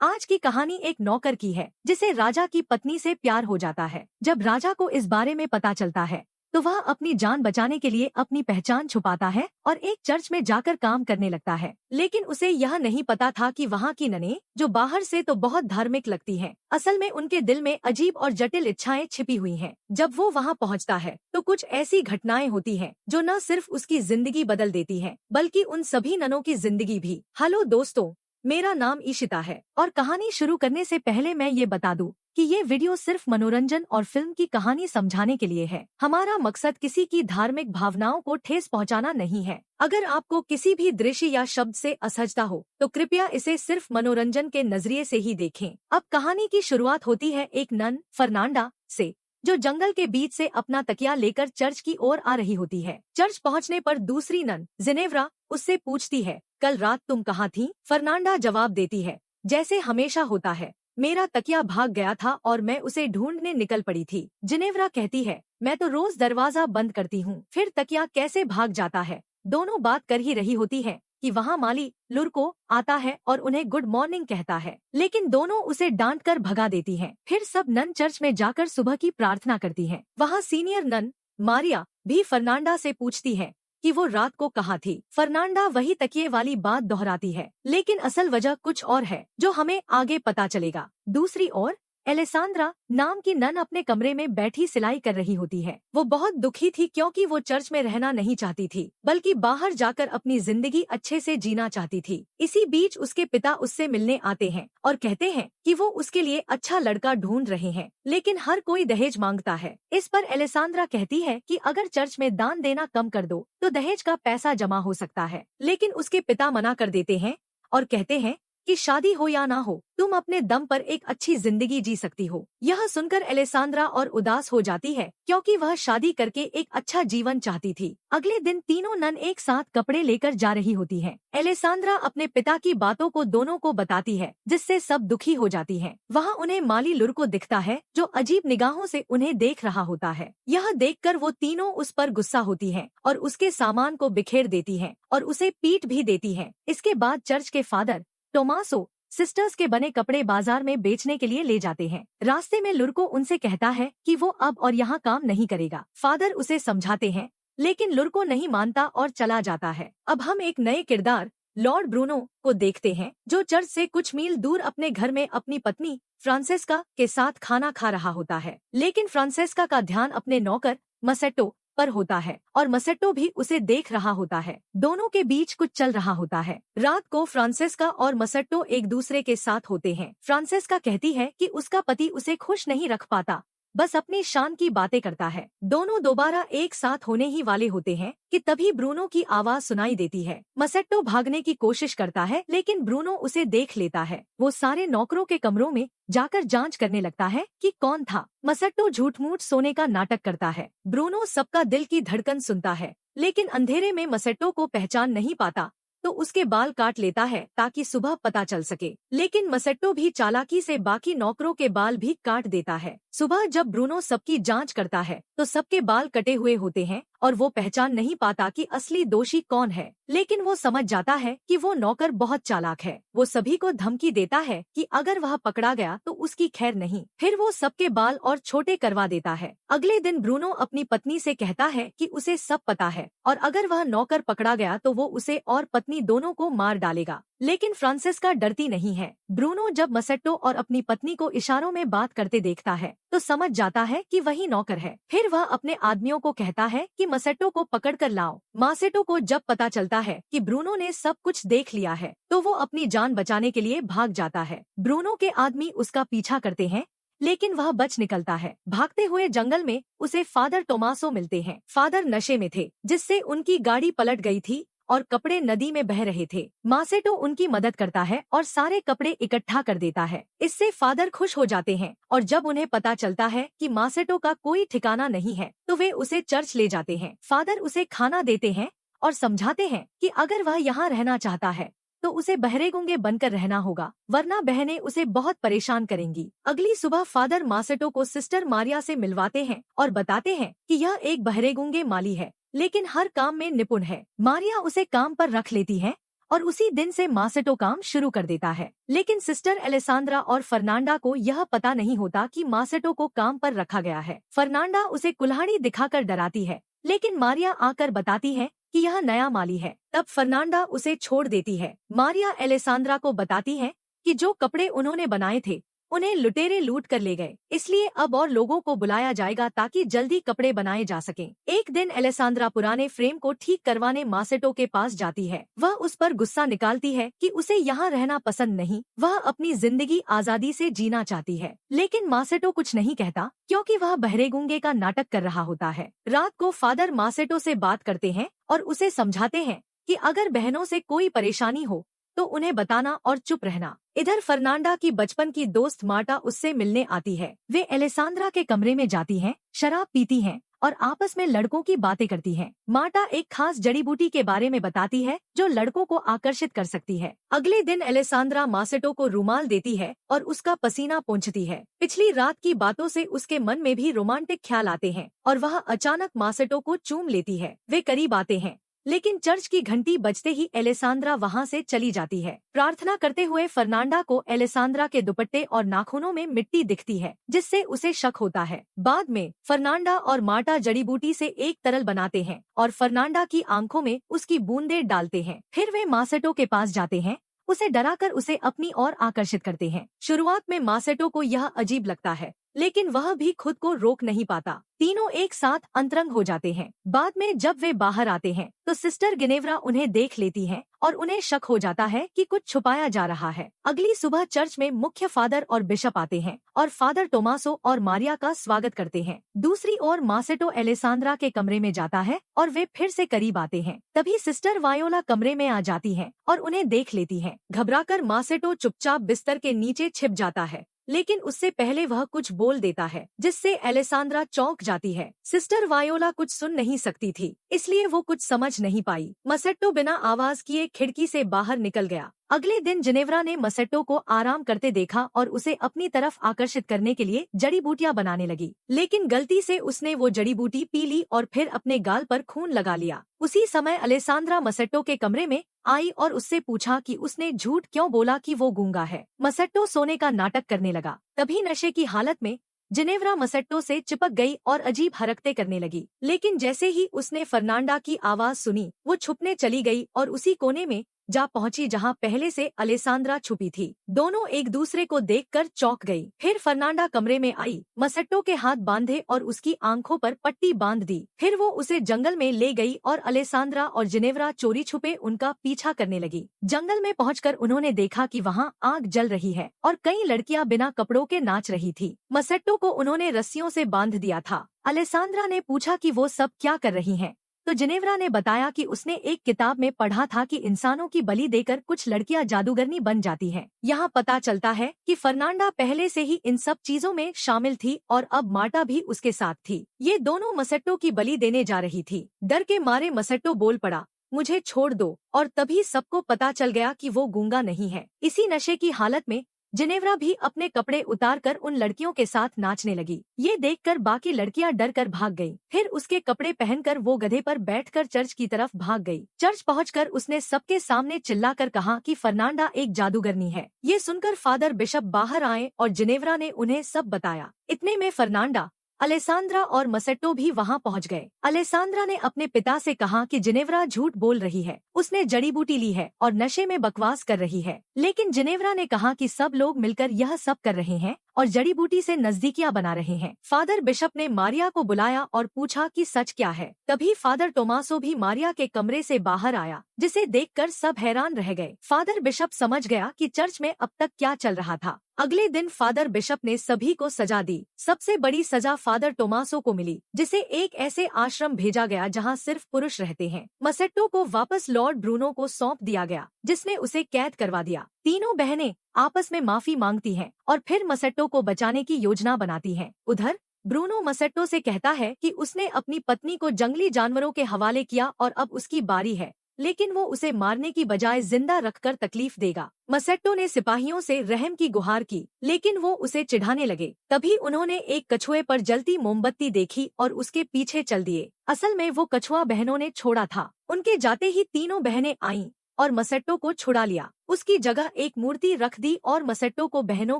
आज की कहानी एक नौकर की है जिसे राजा की पत्नी से प्यार हो जाता है। जब राजा को इस बारे में पता चलता है तो वह अपनी जान बचाने के लिए अपनी पहचान छुपाता है और एक चर्च में जाकर काम करने लगता है। लेकिन उसे यह नहीं पता था कि वहाँ की ननें, जो बाहर से तो बहुत धार्मिक लगती हैं, असल में उनके दिल में अजीब और जटिल इच्छाएं छिपी हुई हैं। जब वो वहाँ पहुँचता है तो कुछ ऐसी घटनाएं होती हैं जो न सिर्फ उसकी जिंदगी बदल देती हैं, बल्कि उन सभी ननों की जिंदगी भी। हेलो दोस्तों, मेरा नाम ईशिता है और कहानी शुरू करने से पहले मैं ये बता दूं कि ये वीडियो सिर्फ मनोरंजन और फिल्म की कहानी समझाने के लिए है। हमारा मकसद किसी की धार्मिक भावनाओं को ठेस पहुंचाना नहीं है। अगर आपको किसी भी दृश्य या शब्द से असहजता हो तो कृपया इसे सिर्फ मनोरंजन के नजरिए से ही देखें। अब कहानी की शुरुआत होती है एक नन फर्नांडा से, जो जंगल के बीच से अपना तकिया लेकर चर्च की ओर आ रही होती है। चर्च पहुंचने पर दूसरी नन जिनेव्रा उससे पूछती है, कल रात तुम कहाँ थी? फर्नांडा जवाब देती है, जैसे हमेशा होता है, मेरा तकिया भाग गया था और मैं उसे ढूंढने निकल पड़ी थी। जिनेव्रा कहती है, मैं तो रोज दरवाजा बंद करती हूँ, फिर तकिया कैसे भाग जाता है? दोनों बात कर ही रही होती है कि वहाँ माली लुरको आता है और उन्हें गुड मॉर्निंग कहता है, लेकिन दोनों उसे डांट कर भगा देती हैं। फिर सब नन चर्च में जाकर सुबह की प्रार्थना करती हैं। वहाँ सीनियर नन मारिया भी फर्नांडा से पूछती है कि वो रात को कहाँ थी। फर्नांडा वही तकिए वाली बात दोहराती है, लेकिन असल वजह कुछ और है जो हमें आगे पता चलेगा। दूसरी ओर एलेसांद्रा नाम की नन अपने कमरे में बैठी सिलाई कर रही होती है। वो बहुत दुखी थी क्योंकि वो चर्च में रहना नहीं चाहती थी, बल्कि बाहर जाकर अपनी जिंदगी अच्छे से जीना चाहती थी। इसी बीच उसके पिता उससे मिलने आते हैं और कहते हैं कि वो उसके लिए अच्छा लड़का ढूंढ रहे हैं, लेकिन हर कोई दहेज मांगता है। इस पर एलेसांद्रा कहती है कि अगर चर्च में दान देना कम कर दो तो दहेज का पैसा जमा हो सकता है, लेकिन उसके पिता मना कर देते हैं और कहते हैं कि शादी हो या ना हो, तुम अपने दम पर एक अच्छी जिंदगी जी सकती हो। यह सुनकर एलेसांद्रा और उदास हो जाती है क्योंकि वह शादी करके एक अच्छा जीवन चाहती थी। अगले दिन तीनों नन एक साथ कपड़े लेकर जा रही होती हैं। एलेसांद्रा अपने पिता की बातों को दोनों को बताती है, जिससे सब दुखी हो जाती हैं। वहाँ उन्हें माली लुरको दिखता है जो अजीब निगाहों से उन्हें देख रहा होता है। यह देखकर वो तीनों उस पर गुस्सा होती हैं और उसके सामान को बिखेर देती हैं और उसे पीट भी देती हैं। इसके बाद चर्च के फादर टोमासो सिस्टर्स के बने कपड़े बाजार में बेचने के लिए ले जाते हैं। रास्ते में लुरको उनसे कहता है कि वो अब और यहाँ काम नहीं करेगा। फादर उसे समझाते हैं, लेकिन लुरको नहीं मानता और चला जाता है। अब हम एक नए किरदार लॉर्ड ब्रूनो को देखते हैं, जो चर्च से कुछ मील दूर अपने घर में अपनी पत्नी फ्रांसेस्का के साथ खाना खा रहा होता है। लेकिन फ्रांसेस्का का ध्यान अपने नौकर मसेट्टो पर होता है और मसेट्टो भी उसे देख रहा होता है। दोनों के बीच कुछ चल रहा होता है। रात को फ्रांसेस्का और मसेट्टो एक दूसरे के साथ होते हैं। फ्रांसेस्का कहती है कि उसका पति उसे खुश नहीं रख पाता, बस अपनी शान की बातें करता है। दोनों दोबारा एक साथ होने ही वाले होते हैं कि तभी ब्रूनो की आवाज सुनाई देती है। मसेट्टो भागने की कोशिश करता है, लेकिन ब्रूनो उसे देख लेता है। वो सारे नौकरों के कमरों में जाकर जांच करने लगता है कि कौन था। मसेट्टो झूठ मूठ सोने का नाटक करता है। ब्रूनो सबका दिल की धड़कन सुनता है, लेकिन अंधेरे में मसेट्टो को पहचान नहीं पाता तो उसके बाल काट लेता है ताकि सुबह पता चल सके। लेकिन मसेट्टो भी चालाकी से बाकी नौकरों के बाल भी काट देता है। सुबह जब ब्रूनो सबकी जांच करता है तो सबके बाल कटे हुए होते हैं और वो पहचान नहीं पाता कि असली दोषी कौन है। लेकिन वो समझ जाता है कि वो नौकर बहुत चालाक है। वो सभी को धमकी देता है कि अगर वह पकड़ा गया तो उसकी खैर नहीं। फिर वो सबके बाल और छोटे करवा देता है। अगले दिन ब्रूनो अपनी पत्नी से कहता है कि उसे सब पता है और अगर वह नौकर पकड़ा गया तो वो उसे और पत्नी दोनों को मार डालेगा। लेकिन फ्रांसेस्का डरती नहीं है। ब्रूनो जब मसेट्टो और अपनी पत्नी को इशारों में बात करते देखता है तो समझ जाता है कि वही नौकर है। फिर वह अपने आदमियों को कहता है कि मसेट्टो को पकड़ कर लाओ। मासेट्टो को जब पता चलता है कि ब्रूनो ने सब कुछ देख लिया है तो वो अपनी जान बचाने के लिए भाग जाता है। ब्रूनो के आदमी उसका पीछा करते हैं, लेकिन वह बच निकलता है। भागते हुए जंगल में उसे फादर टोमासो मिलते हैं। फादर नशे में थे, जिससे उनकी गाड़ी पलट गई थी और कपड़े नदी में बह रहे थे। मासेटो उनकी मदद करता है और सारे कपड़े इकट्ठा कर देता है। इससे फादर खुश हो जाते हैं और जब उन्हें पता चलता है कि मासेटो का कोई ठिकाना नहीं है तो वे उसे चर्च ले जाते हैं। फादर उसे खाना देते हैं और समझाते हैं कि अगर वह यहाँ रहना चाहता है तो उसे बहरे गूंगे बनकर रहना होगा, वरना बहनें उसे बहुत परेशान करेंगी। अगली सुबह फादर मासेटो को सिस्टर मारिया से मिलवाते हैं और बताते हैं कि यह एक बहरे गूंगे माली है, लेकिन हर काम में निपुण है। मारिया उसे काम पर रख लेती है और उसी दिन से मासेटो काम शुरू कर देता है। लेकिन सिस्टर एलेसांद्रा और फर्नांडा को यह पता नहीं होता कि मासेटो को काम पर रखा गया है। फर्नांडा उसे कुल्हाड़ी दिखाकर डराती है, लेकिन मारिया आकर बताती है कि यह नया माली है। तब फर्नांडा उसे छोड़ देती है। मारिया एलेसांद्रा को बताती है कि जो कपड़े उन्होंने बनाए थे उन्हें लुटेरे लूट कर ले गए, इसलिए अब और लोगों को बुलाया जाएगा ताकि जल्दी कपड़े बनाए जा सकें। एक दिन एलेसांद्रा पुराने फ्रेम को ठीक करवाने मासेटो के पास जाती है। वह उस पर गुस्सा निकालती है कि उसे यहाँ रहना पसंद नहीं, वह अपनी जिंदगी आजादी से जीना चाहती है। लेकिन मासेटो कुछ नहीं कहता क्योंकि वह बहरे गूंगे का नाटक कर रहा होता है। रात को फादर मासेटो से बात करते हैं और उसे समझाते हैं कि अगर बहनों से कोई परेशानी हो तो उन्हें बताना और चुप रहना। इधर फर्नांडा की बचपन की दोस्त मार्टा उससे मिलने आती है। वे एलेसांद्रा के कमरे में जाती हैं, शराब पीती हैं और आपस में लड़कों की बातें करती हैं। मार्टा एक खास जड़ी बूटी के बारे में बताती है जो लड़कों को आकर्षित कर सकती है। अगले दिन एलेसांद्रा मासेटो को रुमाल देती है और उसका पसीना पोंछती है। पिछली रात की बातों से उसके मन में भी रोमांटिक ख्याल आते हैं और वह अचानक मासेटो को चूम लेती है। वे करीब आते हैं, लेकिन चर्च की घंटी बजते ही एलेसांद्रा वहां से चली जाती है। प्रार्थना करते हुए फर्नांडा को एलेसांद्रा के दुपट्टे और नाखूनों में मिट्टी दिखती है, जिससे उसे शक होता है। बाद में फर्नांडा और मार्टा जड़ी बूटी से एक तरल बनाते हैं और फर्नांडा की आंखों में उसकी बूंदें डालते हैं। फिर वे मासेटो के पास जाते हैं, उसे डराकर उसे अपनी ओर आकर्षित करते हैं। शुरुआत में मासेटो को यह अजीब लगता है, लेकिन वह भी खुद को रोक नहीं पाता। तीनों एक साथ अंतरंग हो जाते हैं। बाद में जब वे बाहर आते हैं तो सिस्टर गिनेवरा उन्हें देख लेती हैं और उन्हें शक हो जाता है कि कुछ छुपाया जा रहा है। अगली सुबह चर्च में मुख्य फादर और बिशप आते हैं और फादर टोमासो और मारिया का स्वागत करते हैं। दूसरी ओर मासेटो एलेसांद्रा के कमरे में जाता है और वे फिर से करीब आते हैं। तभी सिस्टर वायोला कमरे में आ जाती है और उन्हें देख लेती है। घबराकर मासेटो चुपचाप बिस्तर के नीचे छिप जाता है, लेकिन उससे पहले वह कुछ बोल देता है जिससे एलेसांद्रा चौंक जाती है। सिस्टर वायोला कुछ सुन नहीं सकती थी, इसलिए वो कुछ समझ नहीं पाई। मसेट्टो बिना आवाज किए खिड़की से बाहर निकल गया। अगले दिन जिनेव्रा ने मसेट्टो को आराम करते देखा और उसे अपनी तरफ आकर्षित करने के लिए जड़ी बूटियां बनाने लगी, लेकिन गलती से उसने वो जड़ी बूटी पी ली और फिर अपने गाल पर खून लगा लिया। उसी समय अलेसांद्रा मसेट्टो के कमरे में आई और उससे पूछा कि उसने झूठ क्यों बोला कि वो गूंगा है। मसेट्टो सोने का नाटक करने लगा। तभी नशे की हालत में जिनेव्रा मसेट्टो से चिपक गई और अजीब हरकतें करने लगी, लेकिन जैसे ही उसने फर्नांडा की आवाज सुनी वो छुपने चली गई और उसी कोने में जा पहुंची जहां पहले से अलेसांद्रा छुपी थी। दोनों एक दूसरे को देखकर चौंक गई। फिर फर्नांडा कमरे में आई, मसेट्टो के हाथ बांधे और उसकी आंखों पर पट्टी बांध दी। फिर वो उसे जंगल में ले गई और अलेसांद्रा और जिनेव्रा चोरी छुपे उनका पीछा करने लगी। जंगल में पहुंचकर उन्होंने देखा कि वहां आग जल रही है और कई लड़कियां बिना कपड़ों के नाच रही थी। मसेट्टो को उन्होंने रस्सियों से बांध दिया था। अलेसांद्रा ने पूछा कि वो सब क्या कर रही हैं, तो जिनेव्रा ने बताया कि उसने एक किताब में पढ़ा था कि इंसानों की बलि देकर कुछ लड़कियां जादूगरनी बन जाती हैं। यहाँ पता चलता है कि फर्नांडा पहले से ही इन सब चीजों में शामिल थी और अब मार्टा भी उसके साथ थी। ये दोनों मसेट्टो की बलि देने जा रही थी। डर के मारे मसेट्टो बोल पड़ा, मुझे छोड़ दो, और तभी सबको पता चल गया कि वो गूंगा नहीं है। इसी नशे की हालत में जिनेव्रा भी अपने कपड़े उतारकर उन लड़कियों के साथ नाचने लगी। ये देखकर बाकी लड़कियां डर कर भाग गईं। फिर उसके कपड़े पहनकर वो गधे पर बैठकर चर्च की तरफ भाग गई। चर्च पहुंचकर उसने सबके सामने चिल्लाकर कहा कि फर्नांडा एक जादूगरनी है। ये सुनकर फादर बिशप बाहर आए और जिनेव्रा ने उन्हें सब बताया। इतने में फर्नांडा, अलेसांद्रा और मसेट्टो भी वहां पहुंच गए। अलेसांद्रा ने अपने पिता से कहा कि जिनेव्रा झूठ बोल रही है, उसने जड़ी बूटी ली है और नशे में बकवास कर रही है। लेकिन जिनेव्रा ने कहा कि सब लोग मिलकर यह सब कर रहे हैं और जड़ी बूटी से नजदीकियां बना रहे हैं। फादर बिशप ने मारिया को बुलाया और पूछा कि सच क्या है। तभी फादर टोमासो भी मारिया के कमरे से बाहर आया, जिसे देखकर सब हैरान रह गए। फादर बिशप समझ गया कि चर्च में अब तक क्या चल रहा था। अगले दिन फादर बिशप ने सभी को सजा दी। सबसे बड़ी सजा फादर टोमासो को मिली, जिसे एक ऐसे आश्रम भेजा गया जहां सिर्फ पुरुष रहते हैं। मसेट्टो को वापस लॉर्ड ब्रूनो को सौंप दिया गया, जिसने उसे कैद करवा दिया। तीनों बहनें आपस में माफी मांगती हैं और फिर मसेट्टो को बचाने की योजना बनाती हैं। उधर ब्रूनो मसेट्टो से कहता है कि उसने अपनी पत्नी को जंगली जानवरों के हवाले किया और अब उसकी बारी है, लेकिन वो उसे मारने की बजाय जिंदा रखकर तकलीफ देगा। मसेट्टो ने सिपाहियों से रहम की गुहार की, लेकिन वो उसे चिढ़ाने लगे। तभी उन्होंने एक कछुए पर जलती मोमबत्ती देखी और उसके पीछे चल दिए। असल में वो कछुआ बहनों ने छोड़ा था। उनके जाते ही तीनों बहनें आईं और मसेट्टो को छुड़ा लिया। उसकी जगह एक मूर्ति रख दी और मसेट्टो को बहनों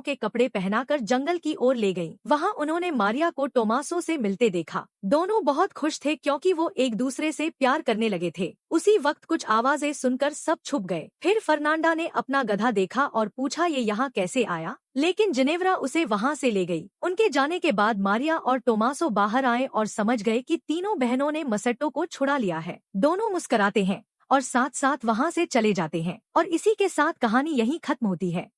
के कपड़े पहनाकर जंगल की ओर ले गई। वहाँ उन्होंने मारिया को टोमासो से मिलते देखा। दोनों बहुत खुश थे क्योंकि वो एक दूसरे से प्यार करने लगे थे। उसी वक्त कुछ आवाजें सुनकर सब छुप गए। फिर फर्नांडा ने अपना गधा देखा और पूछा, ये यहाँ कैसे आया? लेकिन जिनेव्रा उसे वहाँ से ले गई। उनके जाने के बाद मारिया और टोमासो बाहर आए और समझ गए कि तीनों बहनों ने मसेट्टो को छुड़ा लिया है। दोनों मुस्कुराते हैं और साथ साथ वहाँ से चले जाते हैं और इसी के साथ कहानी यहीं खत्म होती है।